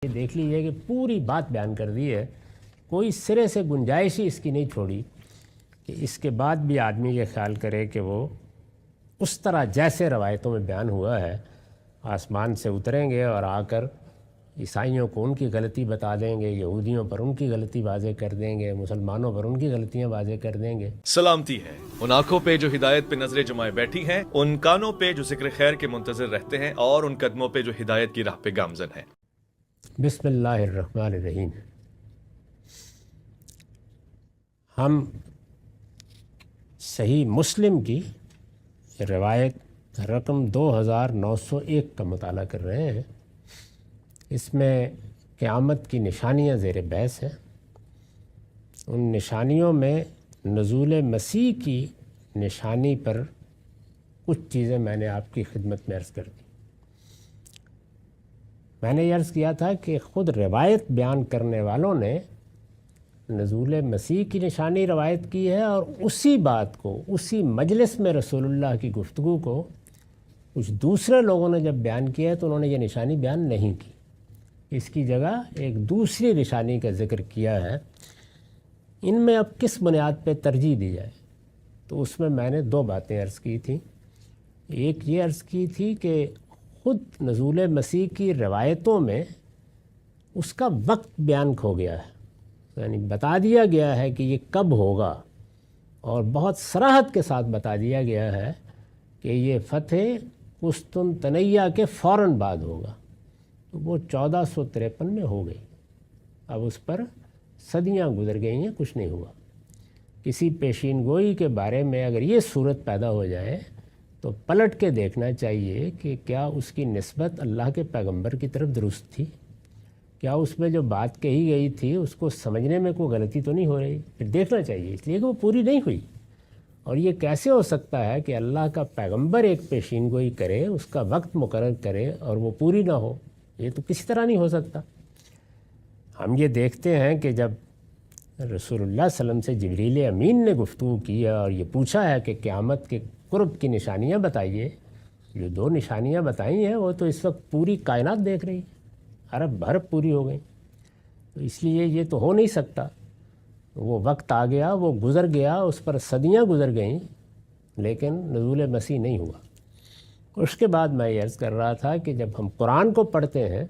یہ دیکھ لیجئے کہ پوری بات بیان کر دی ہے، کوئی سرے سے گنجائش ہی اس کی نہیں چھوڑی کہ اس کے بعد بھی آدمی یہ خیال کرے کہ وہ اس طرح جیسے روایتوں میں بیان ہوا ہے آسمان سے اتریں گے اور آ کر عیسائیوں کو ان کی غلطی بتا دیں گے، یہودیوں پر ان کی غلطی واضح کر دیں گے، مسلمانوں پر ان کی غلطیاں واضح کر دیں گے۔ سلامتی ہے ان آنکھوں پہ جو ہدایت پہ نظریں جمائے بیٹھی ہیں، ان کانوں پہ جو ذکر خیر کے منتظر رہتے ہیں، اور ان قدموں پہ جو ہدایت کی راہ پہ گامزن ہیں۔ بسم اللہ الرحمن الرحیم۔ ہم صحیح مسلم کی روایت رقم 2901 کا مطالعہ کر رہے ہیں۔ اس میں قیامت کی نشانیاں زیر بحث ہیں۔ ان نشانیوں میں نزول مسیح کی نشانی پر کچھ چیزیں میں نے آپ کی خدمت میں عرض کر دی۔ میں نے یہ عرض کیا تھا کہ خود روایت بیان کرنے والوں نے نزول مسیح کی نشانی روایت کی ہے، اور اسی بات کو اسی مجلس میں رسول اللہ کی گفتگو کو کچھ دوسرے لوگوں نے جب بیان کیا ہے تو انہوں نے یہ نشانی بیان نہیں کی، اس کی جگہ ایک دوسری نشانی کا ذکر کیا ہے۔ ان میں اب کس بنیاد پہ ترجیح دی جائے؟ تو اس میں نے دو باتیں عرض کی تھیں۔ ایک یہ عرض کی تھی کہ خود نزول مسیح کی روایتوں میں اس کا وقت بیان کھو گیا ہے، یعنی بتا دیا گیا ہے کہ یہ کب ہوگا، اور بہت صراحت کے ساتھ بتا دیا گیا ہے کہ یہ فتح قسطنطنیہ کے فوراً بعد ہوگا۔ تو وہ 1453 میں ہو گئی، اب اس پر صدیاں گزر گئی ہیں، کچھ نہیں ہوا۔ کسی پیشین گوئی کے بارے میں اگر یہ صورت پیدا ہو جائے تو پلٹ کے دیکھنا چاہیے کہ کیا اس کی نسبت اللہ کے پیغمبر کی طرف درست تھی، کیا اس میں جو بات کہی گئی تھی اس کو سمجھنے میں کوئی غلطی تو نہیں ہو رہی، پھر دیکھنا چاہیے، اس لیے کہ وہ پوری نہیں ہوئی۔ اور یہ کیسے ہو سکتا ہے کہ اللہ کا پیغمبر ایک پیشین گوئی کرے، اس کا وقت مقرر کرے اور وہ پوری نہ ہو؟ یہ تو کسی طرح نہیں ہو سکتا۔ ہم یہ دیکھتے ہیں کہ جب رسول اللہ صلی اللہ علیہ وسلم سے جبریل امین نے گفتگو کی اور یہ پوچھا ہے کہ قیامت کے قرب کی نشانیاں بتائیے، جو دو نشانیاں بتائی ہیں وہ تو اس وقت پوری کائنات دیکھ رہی ہے، ارب بھرب پوری ہو گئی، تو اس لیے یہ تو ہو نہیں سکتا۔ وہ وقت آ گیا، وہ گزر گیا، اس پر صدیاں گزر گئیں، لیکن نزول مسیح نہیں ہوا۔ اس کے بعد میں یہ عرض کر رہا تھا کہ جب ہم قرآن کو پڑھتے ہیں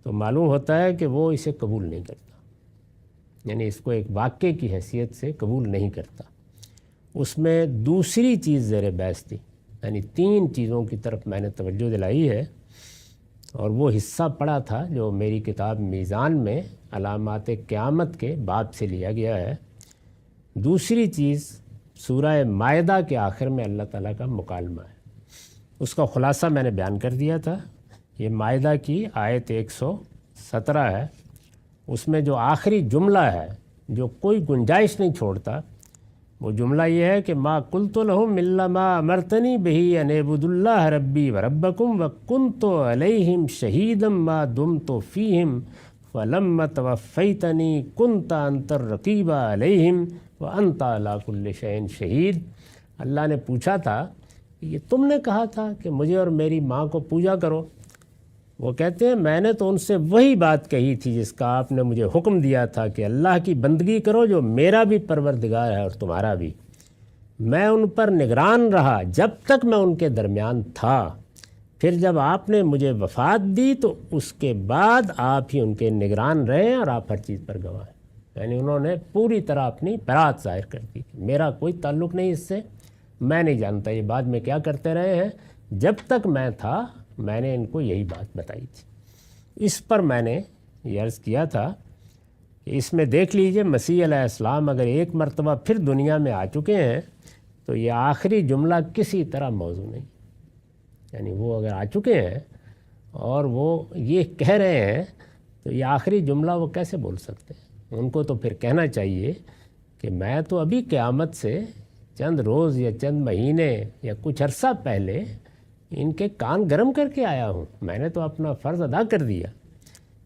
تو معلوم ہوتا ہے کہ وہ اسے قبول نہیں کرتا، یعنی اس کو ایک واقعے کی حیثیت سے قبول نہیں کرتا۔ اس میں دوسری چیز زیر بحث تھی، یعنی تین چیزوں کی طرف میں نے توجہ دلائی ہے، اور وہ حصہ پڑھا تھا جو میری کتاب میزان میں علامات قیامت کے باب سے لیا گیا ہے۔ دوسری چیز سورہ مائدہ کے آخر میں اللہ تعالیٰ کا مکالمہ ہے، اس کا خلاصہ میں نے بیان کر دیا تھا۔ یہ مائدہ کی آیت 117 ہے، اس میں جو آخری جملہ ہے جو کوئی گنجائش نہیں چھوڑتا، وہ جملہ یہ ہے کہ ما قلت لهم الا ما امرتنی به ان اعبدوا الله ربی وربکم وکنت علیہم شہیدا ما دمت فیہم فلما توفیتنی کنت انت الرقیب علیہم وانت علی کل شیء شہید۔ اللہ نے پوچھا تھا کہ یہ تم نے کہا تھا کہ مجھے اور میری ماں کو پوجا کرو، وہ کہتے ہیں میں نے تو ان سے وہی بات کہی تھی جس کا آپ نے مجھے حکم دیا تھا کہ اللہ کی بندگی کرو جو میرا بھی پروردگار ہے اور تمہارا بھی۔ میں ان پر نگران رہا جب تک میں ان کے درمیان تھا، پھر جب آپ نے مجھے وفات دی تو اس کے بعد آپ ہی ان کے نگران رہے اور آپ ہر چیز پر گواہ ہیں۔ یعنی انہوں نے پوری طرح اپنی برات ظاہر کر دی، میرا کوئی تعلق نہیں اس سے، میں نہیں جانتا یہ بعد میں کیا کرتے رہے ہیں، جب تک میں تھا میں نے ان کو یہی بات بتائی تھی۔ اس پر میں نے یہ عرض کیا تھا کہ اس میں دیکھ لیجئے مسیح علیہ السلام اگر ایک مرتبہ پھر دنیا میں آ چکے ہیں تو یہ آخری جملہ کسی طرح موضوع نہیں، یعنی وہ اگر آ چکے ہیں اور وہ یہ کہہ رہے ہیں تو یہ آخری جملہ وہ کیسے بول سکتے ہیں؟ ان کو تو پھر کہنا چاہیے کہ میں تو ابھی قیامت سے چند روز یا چند مہینے یا کچھ عرصہ پہلے ان کے کان گرم کر کے آیا ہوں، میں نے تو اپنا فرض ادا کر دیا۔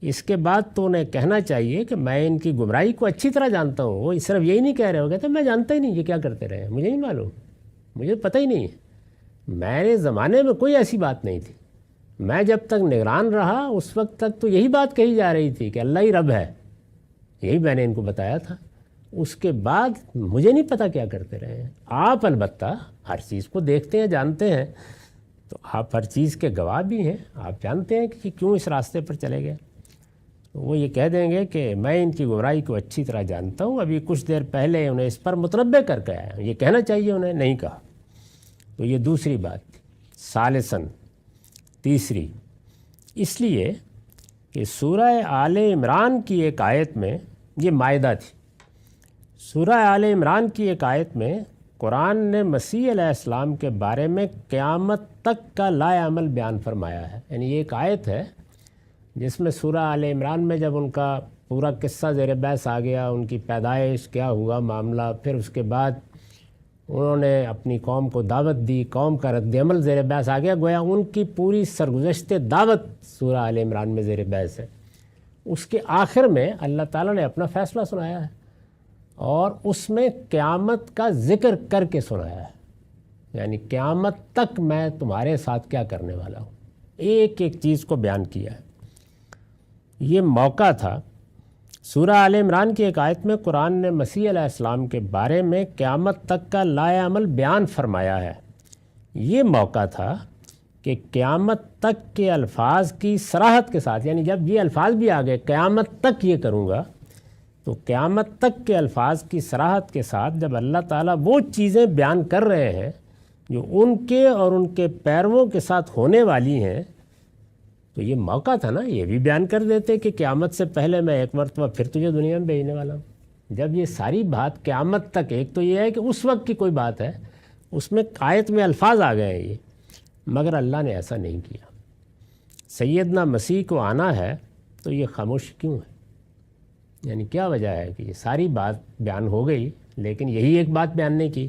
اس کے بعد تو انہیں کہنا چاہیے کہ میں ان کی گمراہی کو اچھی طرح جانتا ہوں۔ وہ صرف یہی نہیں کہہ رہے ہو، کہتے میں جانتا ہی نہیں یہ کیا کرتے رہے، مجھے نہیں معلوم، مجھے پتہ ہی نہیں ہے، میرے زمانے میں کوئی ایسی بات نہیں تھی، میں جب تک نگران رہا اس وقت تک تو یہی بات کہی جا رہی تھی کہ اللہ ہی رب ہے، یہی میں نے ان کو بتایا تھا۔ اس کے بعد مجھے نہیں پتہ کیا کرتے رہے ہیں آپ، البتہ ہر چیز کو دیکھتے ہیں، جانتے ہیں، تو آپ ہر چیز کے گواہ بھی ہیں، آپ جانتے ہیں کہ کیوں اس راستے پر چلے گئے۔ وہ یہ کہہ دیں گے کہ میں ان کی گمراہی کو اچھی طرح جانتا ہوں، ابھی کچھ دیر پہلے انہیں اس پر متنبع کر کے آیا ہوں، یہ کہنا چاہیے انہیں، نہیں کہا۔ تو یہ دوسری بات تھی۔ ثالثاً، تیسری، اس لیے کہ سورہ آل عمران کی ایک آیت میں، یہ مائدہ تھی، سورہ آل عمران کی ایک آیت میں قرآن نے مسیح علیہ السلام کے بارے میں قیامت تک کا لائے عمل بیان فرمایا ہے۔ یعنی یہ ایک آیت ہے جس میں سورہ آل عمران میں جب ان کا پورا قصہ زیر بحث آ گیا، ان کی پیدائش، کیا ہوا معاملہ، پھر اس کے بعد انہوں نے اپنی قوم کو دعوت دی، قوم کا رد عمل زیر بحث آ گیا، گویا ان کی پوری سرگزشت دعوت سورہ آل عمران میں زیر بحث ہے۔ اس کے آخر میں اللہ تعالیٰ نے اپنا فیصلہ سنایا ہے اور اس میں قیامت کا ذکر کر کے سنایا ہے، یعنی قیامت تک میں تمہارے ساتھ کیا کرنے والا ہوں، ایک ایک چیز کو بیان کیا ہے۔ یہ موقع تھا، سورہ آل عمران کی ایک آیت میں قرآن نے مسیح علیہ السلام کے بارے میں قیامت تک کا لائے عمل بیان فرمایا ہے۔ یہ موقع تھا کہ قیامت تک کے الفاظ کی صراحت کے ساتھ، یعنی جب یہ الفاظ بھی آ گئے قیامت تک یہ کروں گا، تو قیامت تک کے الفاظ کی صراحت کے ساتھ جب اللہ تعالیٰ وہ چیزیں بیان کر رہے ہیں جو ان کے اور ان کے پیرووں کے ساتھ ہونے والی ہیں، تو یہ موقع تھا نا، یہ بھی بیان کر دیتے کہ قیامت سے پہلے میں ایک مرتبہ پھر تجھے دنیا میں بھیجنے والا ہوں۔ جب یہ ساری بات قیامت تک، ایک تو یہ ہے کہ اس وقت کی کوئی بات ہے، اس میں آیت میں الفاظ آ گئے ہیں یہ، مگر اللہ نے ایسا نہیں کیا۔ سیدنا مسیح کو آنا ہے تو یہ خاموش کیوں ہے؟ یعنی کیا وجہ ہے کہ یہ ساری بات بیان ہو گئی لیکن یہی ایک بات بیان نہیں کی؟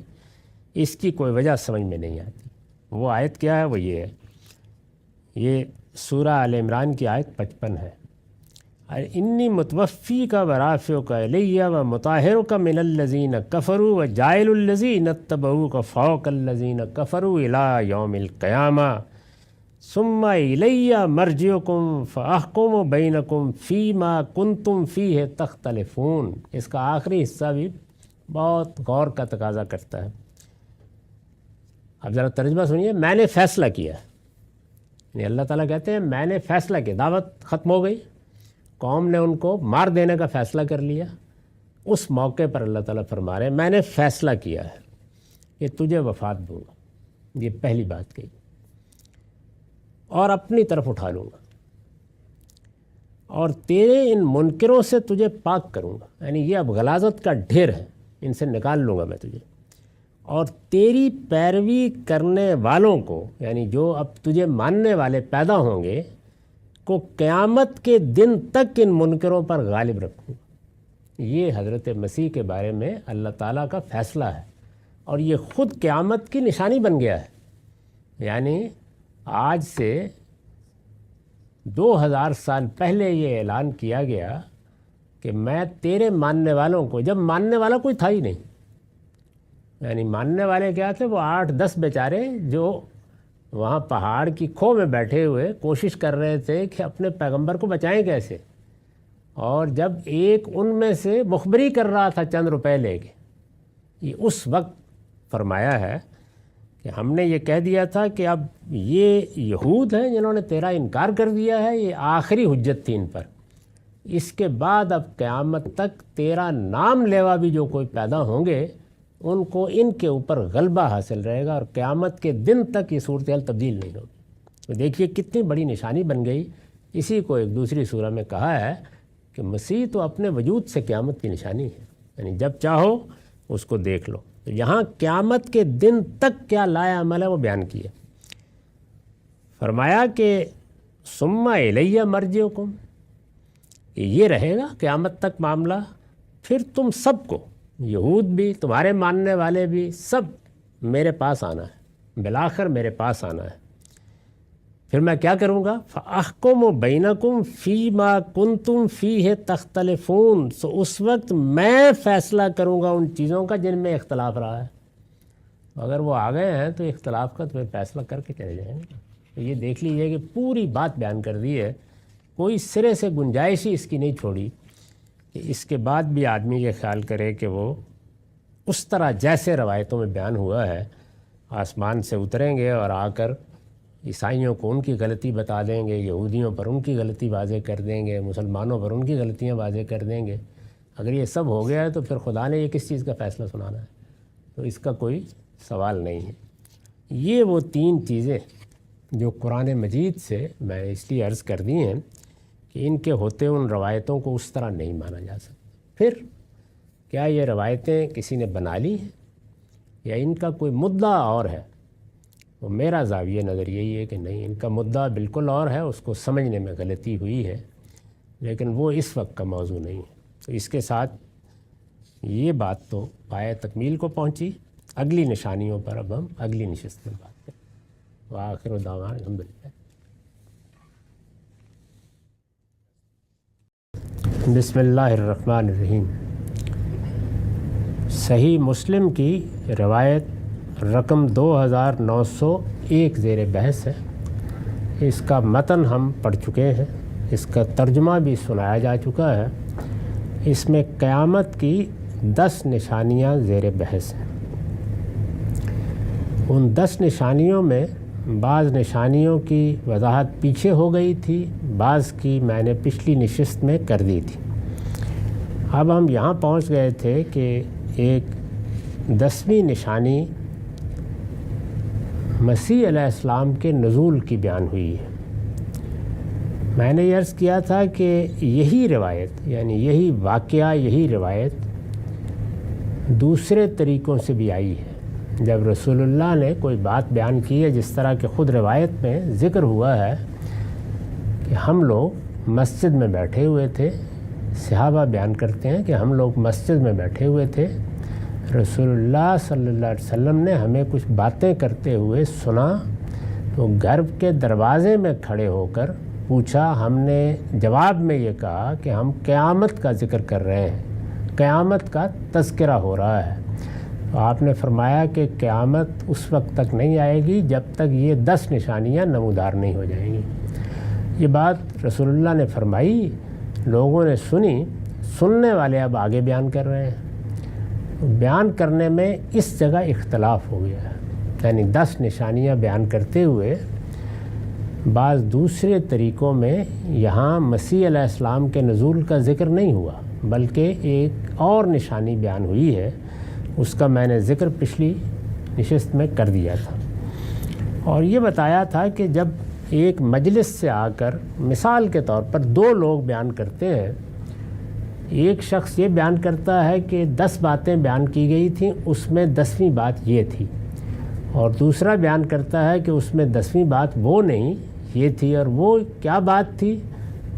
اس کی کوئی وجہ سمجھ میں نہیں آتی۔ وہ آیت کیا ہے؟ وہ یہ ہے، یہ سورہ آل عمران کی آیت 55 ہے، انی متوفی کا ورافع کا الیہ و مطہر کا من الذین کفروا و جائل الذین اتبعوک فوق الذین کفروا الی یوم القیامہ ثم الی مرجعکم فاحکم بینکم فیما کنتم فیہ تختلفون۔ اس کا آخری حصہ بھی بہت غور کا تقاضا کرتا ہے۔ اب ذرا ترجمہ سنیے، میں نے فیصلہ کیا، یعنی اللہ تعالیٰ کہتے ہیں میں نے فیصلہ کیا، دعوت ختم ہو گئی، قوم نے ان کو مار دینے کا فیصلہ کر لیا، اس موقع پر اللہ تعالیٰ فرما رہے ہیں میں نے فیصلہ کیا ہے کہ تجھے وفات دوں گا، یہ پہلی بات کہی، اور اپنی طرف اٹھا لوں گا اور تیرے ان منکروں سے تجھے پاک کروں گا، یعنی یہ اب غلاظت کا ڈھیر ہے، ان سے نکال لوں گا میں تجھے، اور تیری پیروی کرنے والوں کو، یعنی جو اب تجھے ماننے والے پیدا ہوں گے کو قیامت کے دن تک ان منکروں پر غالب رکھوں گا۔ یہ حضرت مسیح کے بارے میں اللہ تعالیٰ کا فیصلہ ہے، اور یہ خود قیامت کی نشانی بن گیا ہے۔ یعنی آج سے 2000 سال پہلے یہ اعلان کیا گیا کہ میں تیرے ماننے والوں کو، جب ماننے والا کوئی تھا ہی نہیں، یعنی ماننے والے کیا تھے؟ وہ 8-10 بیچارے جو وہاں پہاڑ کی کھو میں بیٹھے ہوئے کوشش کر رہے تھے کہ اپنے پیغمبر کو بچائیں کیسے، اور جب ایک ان میں سے مخبری کر رہا تھا چند روپے لے کے، یہ اس وقت فرمایا ہے کہ ہم نے یہ کہہ دیا تھا کہ اب یہ یہود ہیں جنہوں نے تیرا انکار کر دیا ہے، یہ آخری حجت تھی ان پر، اس کے بعد اب قیامت تک تیرا نام لیوا بھی جو کوئی پیدا ہوں گے ان کو ان کے اوپر غلبہ حاصل رہے گا، اور قیامت کے دن تک یہ صورتحال تبدیل نہیں ہوگی۔ تو دیکھیے کتنی بڑی نشانی بن گئی۔ اسی کو ایک دوسری سورہ میں کہا ہے کہ مسیح تو اپنے وجود سے قیامت کی نشانی ہے، یعنی جب چاہو اس کو دیکھ لو۔ تو یہاں قیامت کے دن تک کیا لائے عمل ہے وہ بیان کیا، فرمایا کہ ثم الیہ مرجعکم، یہ رہے گا قیامت تک معاملہ، پھر تم سب کو، یہود بھی، تمہارے ماننے والے بھی، سب میرے پاس آنا ہے، بالآخر میرے پاس آنا ہے۔ پھر میں کیا کروں گا؟ فَأَحْكُمُ بَيْنَكُمْ فِي مَا كُنْتُمْ فِيهِ تَخْتَلِفُونَ، سو اس وقت میں فیصلہ کروں گا ان چیزوں کا جن میں اختلاف رہا ہے۔ اگر وہ آ گئے ہیں تو اختلاف کا تو فیصلہ کر کے چلے جائیں گے۔ یہ دیکھ لیجئے کہ پوری بات بیان کر دی ہے، کوئی سرے سے گنجائش ہی اس کی نہیں چھوڑی کہ اس کے بعد بھی آدمی یہ خیال کرے کہ وہ اس طرح جیسے روایتوں میں بیان ہوا ہے آسمان سے اتریں گے اور آ کر عیسائیوں کو ان کی غلطی بتا دیں گے، یہودیوں پر ان کی غلطی واضح کر دیں گے، مسلمانوں پر ان کی غلطیاں واضح کر دیں گے۔ اگر یہ سب ہو گیا ہے تو پھر خدا نے یہ کس چیز کا فیصلہ سنانا ہے؟ تو اس کا کوئی سوال نہیں ہے۔ یہ وہ تین چیزیں جو قرآن مجید سے میں نے اس لیے عرض کر دی ہیں کہ ان کے ہوتے ان روایتوں کو اس طرح نہیں مانا جا سکتا۔ پھر کیا یہ روایتیں کسی نے بنا لی ہیں یا ان کا کوئی مدعا اور ہے؟ تو میرا زاویہ نظر یہی ہے کہ نہیں، ان کا مدعا بالکل اور ہے، اس کو سمجھنے میں غلطی ہوئی ہے، لیکن وہ اس وقت کا موضوع نہیں ہے۔ تو اس کے ساتھ یہ بات تو پایہ تکمیل کو پہنچی۔ اگلی نشانیوں پر اب ہم اگلی نشست میں بات کریں۔ وآخر دعوانا الحمدللہ۔ بسم اللہ الرحمن الرحیم۔ صحیح مسلم کی روایت رقم 2901 زیر بحث ہے۔ اس کا متن ہم پڑھ چکے ہیں، اس کا ترجمہ بھی سنایا جا چکا ہے۔ اس میں قیامت کی 10 نشانیاں زیر بحث ہیں۔ ان 10 نشانیوں میں بعض نشانیوں کی وضاحت پیچھے ہو گئی تھی، بعض کی میں نے پچھلی نشست میں کر دی تھی۔ اب ہم یہاں پہنچ گئے تھے کہ ایک 10ویں نشانی مسیح علیہ السلام کے نزول کی بیان ہوئی ہے۔ میں نے یہ عرض کیا تھا کہ یہی روایت، یعنی یہی واقعہ، یہی روایت دوسرے طریقوں سے بھی آئی ہے۔ جب رسول اللہ نے کوئی بات بیان کی ہے، جس طرح کہ خود روایت میں ذکر ہوا ہے کہ ہم لوگ مسجد میں بیٹھے ہوئے تھے، صحابہ بیان کرتے ہیں کہ ہم لوگ مسجد میں بیٹھے ہوئے تھے، رسول اللہ صلی اللہ علیہ وسلم نے ہمیں کچھ باتیں کرتے ہوئے سنا، تو گھر کے دروازے میں کھڑے ہو کر پوچھا، ہم نے جواب میں یہ کہا کہ ہم قیامت کا ذکر کر رہے ہیں، قیامت کا تذکرہ ہو رہا ہے۔ تو آپ نے فرمایا کہ قیامت اس وقت تک نہیں آئے گی جب تک یہ 10 نشانیاں نمودار نہیں ہو جائیں گی۔ یہ بات رسول اللہ نے فرمائی، لوگوں نے سنی، سننے والے اب آگے بیان کر رہے ہیں۔ بیان کرنے میں اس جگہ اختلاف ہو گیا ہے، یعنی 10 نشانیاں بیان کرتے ہوئے بعض دوسرے طریقوں میں یہاں مسیح علیہ السلام کے نزول کا ذکر نہیں ہوا، بلکہ ایک اور نشانی بیان ہوئی ہے، اس کا میں نے ذکر پچھلی نشست میں کر دیا تھا، اور یہ بتایا تھا کہ جب ایک مجلس سے آ کر مثال کے طور پر 2 لوگ بیان کرتے ہیں، ایک شخص یہ بیان کرتا ہے کہ 10 باتیں بیان کی گئی تھیں، اس میں 10ویں بات یہ تھی، اور دوسرا بیان کرتا ہے کہ اس میں 10ویں بات وہ نہیں، یہ تھی، اور وہ کیا بات تھی؟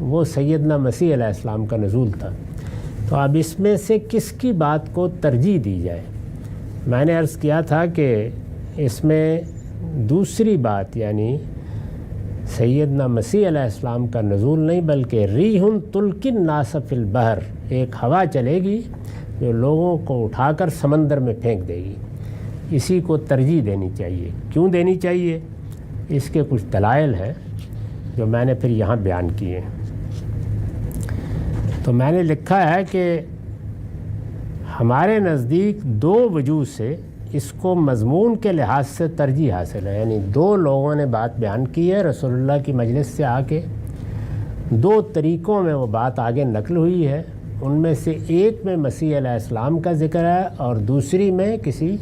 وہ سیدنا مسیح علیہ السلام کا نزول تھا۔ تو اب اس میں سے کس کی بات کو ترجیح دی جائے؟ میں نے عرض کیا تھا کہ اس میں دوسری بات، یعنی سیدنا مسیح علیہ السلام کا نزول نہیں، بلکہ ریح تلقی الناس فی البحر، ایک ہوا چلے گی جو لوگوں کو اٹھا کر سمندر میں پھینک دے گی، اسی کو ترجیح دینی چاہیے۔ کیوں دینی چاہیے؟ اس کے کچھ دلائل ہیں جو میں نے پھر یہاں بیان کیے۔ تو میں نے لکھا ہے کہ ہمارے نزدیک 2 وجوہ سے اس کو مضمون کے لحاظ سے ترجیح حاصل ہے، یعنی 2 لوگوں نے بات بیان کی ہے رسول اللہ کی مجلس سے آ کے، 2 طریقوں میں وہ بات آگے نقل ہوئی ہے، ان میں سے ایک میں مسیح علیہ السلام کا ذکر ہے اور دوسری میں کسی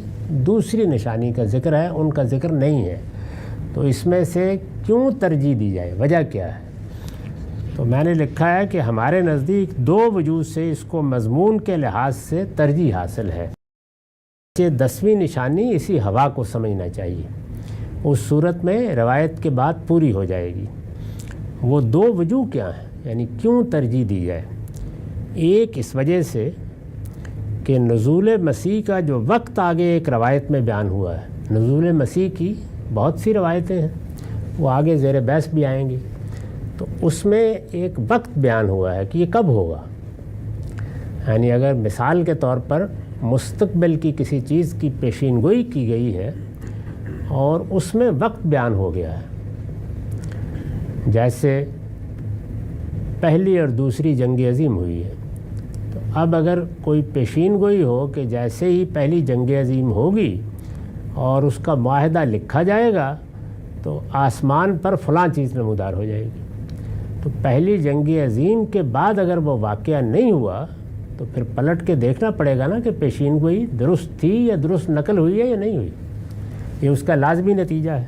دوسری نشانی کا ذکر ہے، ان کا ذکر نہیں ہے۔ تو اس میں سے کیوں ترجیح دی جائے؟ وجہ کیا ہے؟ تو میں نے لکھا ہے کہ ہمارے نزدیک 2 وجوہ سے اس کو مضمون کے لحاظ سے ترجیح حاصل ہے۔ 10ویں نشانی اسی ہوا کو سمجھنا چاہیے، اس صورت میں روایت کے بعد پوری ہو جائے گی۔ وہ 2 وجوہ کیا ہیں، یعنی کیوں ترجیح دی جائے؟ ایک اس وجہ سے کہ نزول مسیح کا جو وقت آگے ایک روایت میں بیان ہوا ہے، نزول مسیح کی بہت سی روایتیں ہیں، وہ آگے زیر بحث بھی آئیں گی، تو اس میں ایک وقت بیان ہوا ہے کہ یہ کب ہوگا۔ یعنی اگر مثال کے طور پر مستقبل کی کسی چیز کی پیشین گوئی کی گئی ہے اور اس میں وقت بیان ہو گیا ہے، جیسے پہلی اور دوسری جنگ عظیم ہوئی ہے، تو اب اگر کوئی پیشین گوئی ہو کہ جیسے ہی پہلی جنگ عظیم ہوگی اور اس کا معاہدہ لکھا جائے گا تو آسمان پر فلاں چیز نمودار ہو جائے گی، تو پہلی جنگ عظیم کے بعد اگر وہ واقعہ نہیں ہوا تو پھر پلٹ کے دیکھنا پڑے گا نا کہ پیشین گوئی درست تھی یا درست نقل ہوئی ہے یا نہیں ہوئی، یہ اس کا لازمی نتیجہ ہے۔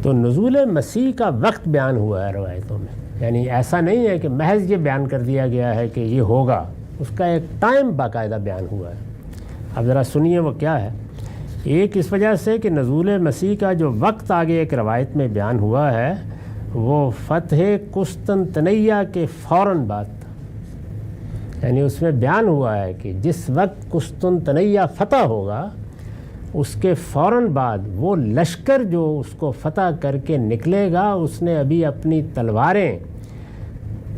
تو نزول مسیح کا وقت بیان ہوا ہے روایتوں میں، یعنی ایسا نہیں ہے کہ محض یہ بیان کر دیا گیا ہے کہ یہ ہوگا، اس کا ایک ٹائم باقاعدہ بیان ہوا ہے۔ اب ذرا سنیے وہ کیا ہے۔ ایک اس وجہ سے کہ نزول مسیح کا جو وقت آگے ایک روایت میں بیان ہوا ہے وہ فتح قسطنطنیہ کے فوراً بعد تھا، یعنی اس میں بیان ہوا ہے کہ جس وقت قسطنطنیہ فتح ہوگا اس کے فوراً بعد وہ لشکر جو اس کو فتح کر کے نکلے گا اس نے ابھی اپنی تلواریں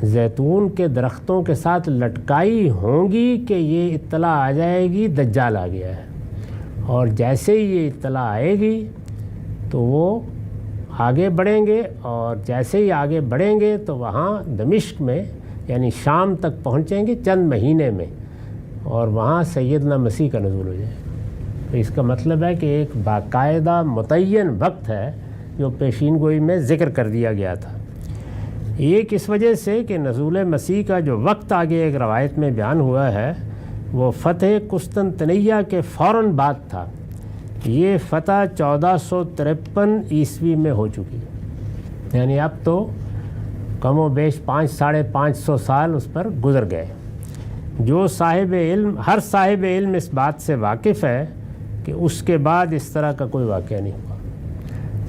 زیتون کے درختوں کے ساتھ لٹکائی ہوں گی کہ یہ اطلاع آ جائے گی دجال آ گیا ہے، اور جیسے ہی یہ اطلاع آئے گی تو وہ آگے بڑھیں گے، اور جیسے ہی آگے بڑھیں گے تو وہاں دمشق میں یعنی شام تک پہنچیں گے چند مہینے میں، اور وہاں سیدنا مسیح کا نزول ہو جائے گا۔ تو اس کا مطلب ہے کہ ایک باقاعدہ متعین وقت ہے جو پیشین گوئی میں ذکر کر دیا گیا تھا۔ ایک اس وجہ سے کہ نزول مسیح کا جو وقت آگے ایک روایت میں بیان ہوا ہے وہ فتح قسطنطنیہ کے فوراً بعد تھا، یہ فتح 1453 عیسوی میں ہو چکی ہے، یعنی اب تو کم و بیش 500-550 سال اس پر گزر گئے۔ جو صاحب علم، ہر صاحب علم اس بات سے واقف ہے کہ اس کے بعد اس طرح کا کوئی واقعہ نہیں ہوا۔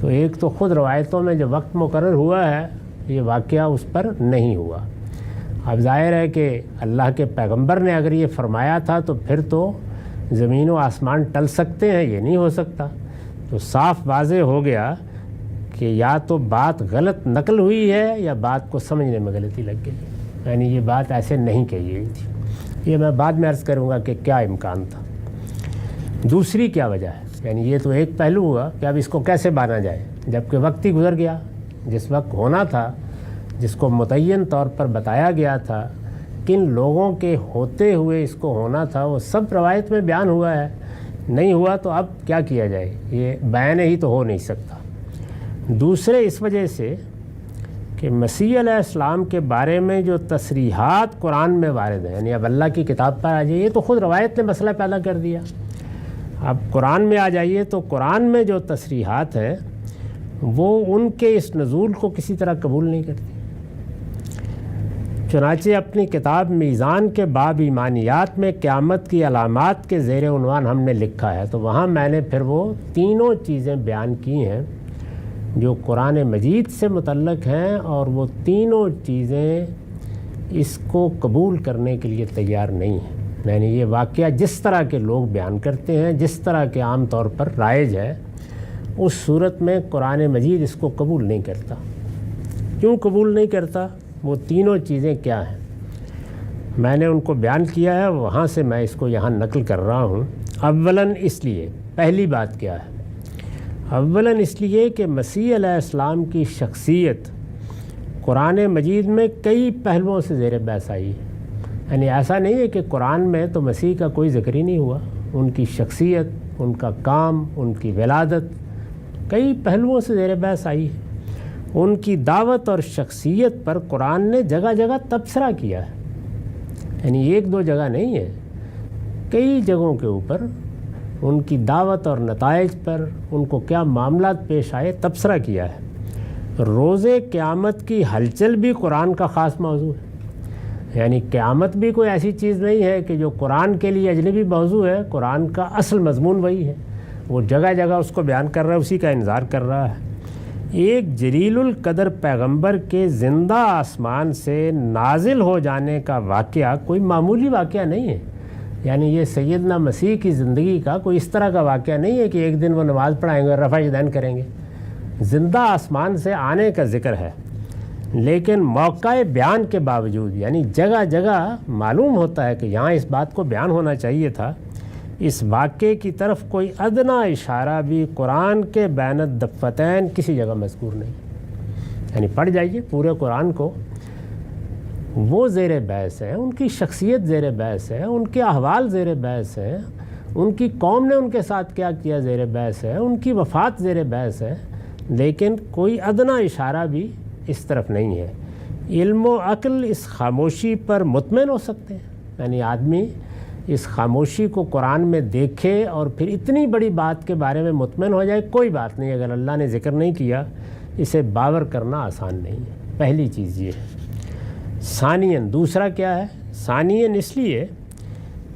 تو ایک تو خود روایتوں میں جو وقت مقرر ہوا ہے یہ واقعہ اس پر نہیں ہوا۔ اب ظاہر ہے کہ اللہ کے پیغمبر نے اگر یہ فرمایا تھا تو پھر تو زمین و آسمان ٹل سکتے ہیں، یہ نہیں ہو سکتا۔ تو صاف واضح ہو گیا کہ یا تو بات غلط نقل ہوئی ہے یا بات کو سمجھنے میں غلطی لگ گئی، یعنی یہ بات ایسے نہیں کہی گئی تھی۔ یہ میں بعد میں عرض کروں گا کہ کیا امکان تھا۔ دوسری کیا وجہ ہے، یعنی یہ تو ایک پہلو ہوا کہ اب اس کو کیسے بانا جائے، جبکہ وقت ہی گزر گیا، جس وقت ہونا تھا، جس کو متعین طور پر بتایا گیا تھا، کن لوگوں کے ہوتے ہوئے اس کو ہونا تھا، وہ سب روایت میں بیان ہوا ہے۔ نہیں ہوا تو اب کیا کیا جائے، یہ بیان ہی تو ہو نہیں سکتا۔ دوسرے اس وجہ سے کہ مسیح علیہ السلام کے بارے میں جو تصریحات قرآن میں وارد ہیں، یعنی اب اللہ کی کتاب پر آ جائیے تو خود روایت نے مسئلہ پیدا کر دیا۔ اب قرآن میں آ جائیے تو قرآن میں جو تصریحات ہیں وہ ان کے اس نزول کو کسی طرح قبول نہیں کرتی۔ چنانچہ اپنی کتاب میزان کے باب ایمانیات میں قیامت کی علامات کے زیر عنوان ہم نے لکھا ہے، تو وہاں میں نے پھر وہ تینوں چیزیں بیان کی ہیں جو قرآن مجید سے متعلق ہیں، اور وہ تینوں چیزیں اس کو قبول کرنے کے لیے تیار نہیں ہیں۔ یعنی یہ واقعہ جس طرح کے لوگ بیان کرتے ہیں، جس طرح کے عام طور پر رائج ہے، اس صورت میں قرآن مجید اس کو قبول نہیں کرتا۔ کیوں قبول نہیں کرتا؟ وہ تینوں چیزیں کیا ہیں میں نے ان کو بیان کیا ہے، وہاں سے میں اس کو یہاں نقل کر رہا ہوں۔ اولاً اس لیے، پہلی بات کیا ہے؟ اولاً اس لیے کہ مسیح علیہ السلام کی شخصیت قرآن مجید میں کئی پہلوؤں سے زیر بحث آئی ہے۔ یعنی ایسا نہیں ہے کہ قرآن میں تو مسیح کا کوئی ذکر ہی نہیں ہوا، ان کی شخصیت، ان کا کام، ان کی ولادت کئی پہلوؤں سے زیر بحث آئی ہے۔ ان کی دعوت اور شخصیت پر قرآن نے جگہ جگہ تبصرہ کیا ہے، یعنی ایک دو جگہ نہیں ہے، کئی جگہوں کے اوپر ان کی دعوت اور نتائج پر، ان کو کیا معاملات پیش آئے، تبصرہ کیا ہے۔ روز قیامت کی ہلچل بھی قرآن کا خاص موضوع ہے، یعنی قیامت بھی کوئی ایسی چیز نہیں ہے کہ جو قرآن کے لیے اجنبی موضوع ہے، قرآن کا اصل مضمون وہی ہے، وہ جگہ جگہ اس کو بیان کر رہا ہے، اسی کا انظار کر رہا ہے۔ ایک جلیل القدر پیغمبر کے زندہ آسمان سے نازل ہو جانے کا واقعہ کوئی معمولی واقعہ نہیں ہے، یعنی یہ سیدنا مسیح کی زندگی کا کوئی اس طرح کا واقعہ نہیں ہے کہ ایک دن وہ نماز پڑھائیں گے اور رفع یدین کریں گے۔ زندہ آسمان سے آنے کا ذکر ہے، لیکن موقع بیان کے باوجود، یعنی جگہ جگہ معلوم ہوتا ہے کہ یہاں اس بات کو بیان ہونا چاہیے تھا، اس واقعے کی طرف کوئی ادنا اشارہ بھی قرآن کے بین الدفتین کسی جگہ مذکور نہیں، یعنی پڑھ جائیے پورے قرآن کو، وہ زیر بحث ہیں، ان کی شخصیت زیر بحث ہے، ان کے احوال زیر بحث ہیں، ان کی قوم نے ان کے ساتھ کیا کیا زیر بحث ہے، ان کی وفات زیر بحث ہے، لیکن کوئی ادنا اشارہ بھی اس طرف نہیں ہے۔ علم و عقل اس خاموشی پر مطمئن ہو سکتے ہیں، یعنی آدمی اس خاموشی کو قرآن میں دیکھے اور پھر اتنی بڑی بات کے بارے میں مطمئن ہو جائے، کوئی بات نہیں، اگر اللہ نے ذکر نہیں کیا اسے باور کرنا آسان نہیں ہے۔ پہلی چیز یہ ہے۔ ثانیاً دوسرا کیا ہے؟ ثانیاً اس لیے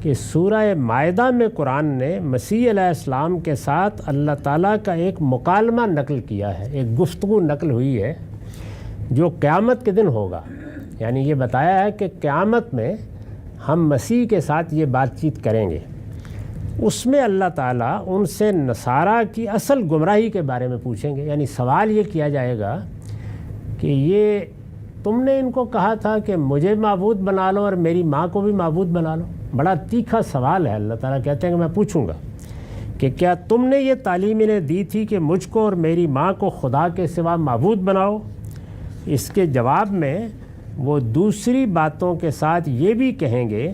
کہ سورہ مائدہ میں قرآن نے مسیح علیہ السلام کے ساتھ اللہ تعالیٰ کا ایک مکالمہ نقل کیا ہے، ایک گفتگو نقل ہوئی ہے جو قیامت کے دن ہوگا۔ یعنی یہ بتایا ہے کہ قیامت میں ہم مسیح کے ساتھ یہ بات چیت کریں گے۔ اس میں اللہ تعالیٰ ان سے نصارہ کی اصل گمراہی کے بارے میں پوچھیں گے، یعنی سوال یہ کیا جائے گا کہ یہ تم نے ان کو کہا تھا کہ مجھے معبود بنا لو اور میری ماں کو بھی معبود بنا لو۔ بڑا تیکھا سوال ہے، اللہ تعالیٰ کہتے ہیں کہ میں پوچھوں گا کہ کیا تم نے یہ تعلیم انہیں دی تھی کہ مجھ کو اور میری ماں کو خدا کے سوا معبود بناؤ؟ اس کے جواب میں وہ دوسری باتوں کے ساتھ یہ بھی کہیں گے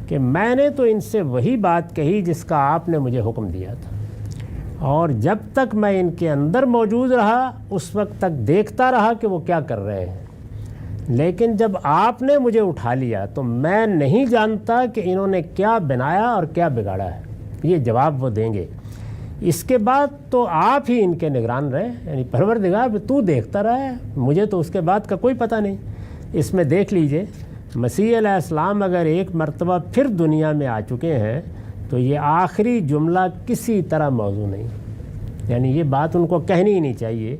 کہ میں نے تو ان سے وہی بات کہی جس کا آپ نے مجھے حکم دیا تھا، اور جب تک میں ان کے اندر موجود رہا اس وقت تک دیکھتا رہا کہ وہ کیا کر رہے ہیں، لیکن جب آپ نے مجھے اٹھا لیا تو میں نہیں جانتا کہ انہوں نے کیا بنایا اور کیا بگاڑا ہے۔ یہ جواب وہ دیں گے۔ اس کے بعد تو آپ ہی ان کے نگران رہے، یعنی پروردگار تو دیکھتا رہا ہے، مجھے تو اس کے بعد کا کوئی پتہ نہیں۔ اس میں دیکھ لیجئے مسیح علیہ السلام اگر ایک مرتبہ پھر دنیا میں آ چکے ہیں تو یہ آخری جملہ کسی طرح موضوع نہیں، یعنی یہ بات ان کو کہنی ہی نہیں چاہیے۔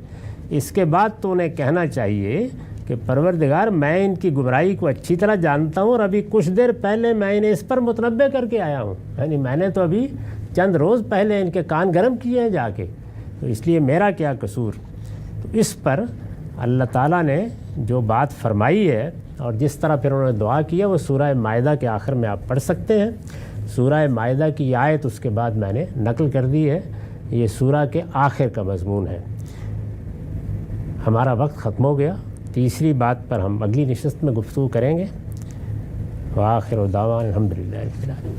اس کے بعد تو انہیں کہنا چاہیے کہ پروردگار میں ان کی گمراہی کو اچھی طرح جانتا ہوں، اور ابھی کچھ دیر پہلے میں انہیں اس پر متنبع کر کے آیا ہوں، یعنی میں نے تو ابھی چند روز پہلے ان کے کان گرم کیے ہیں جا کے، تو اس لیے میرا کیا قصور۔ تو اس پر اللہ تعالیٰ نے جو بات فرمائی ہے اور جس طرح پھر انہوں نے دعا کیا وہ سورہ مائدہ کے آخر میں آپ پڑھ سکتے ہیں۔ سورہ مائدہ کی آیت اس کے بعد میں نے نقل کر دی ہے، یہ سورہ کے آخر کا مضمون ہے۔ ہمارا وقت ختم ہو گیا، تیسری بات پر ہم اگلی نشست میں گفتگو کریں گے۔ وآخر دعوانا الحمدللہ رب العالمین۔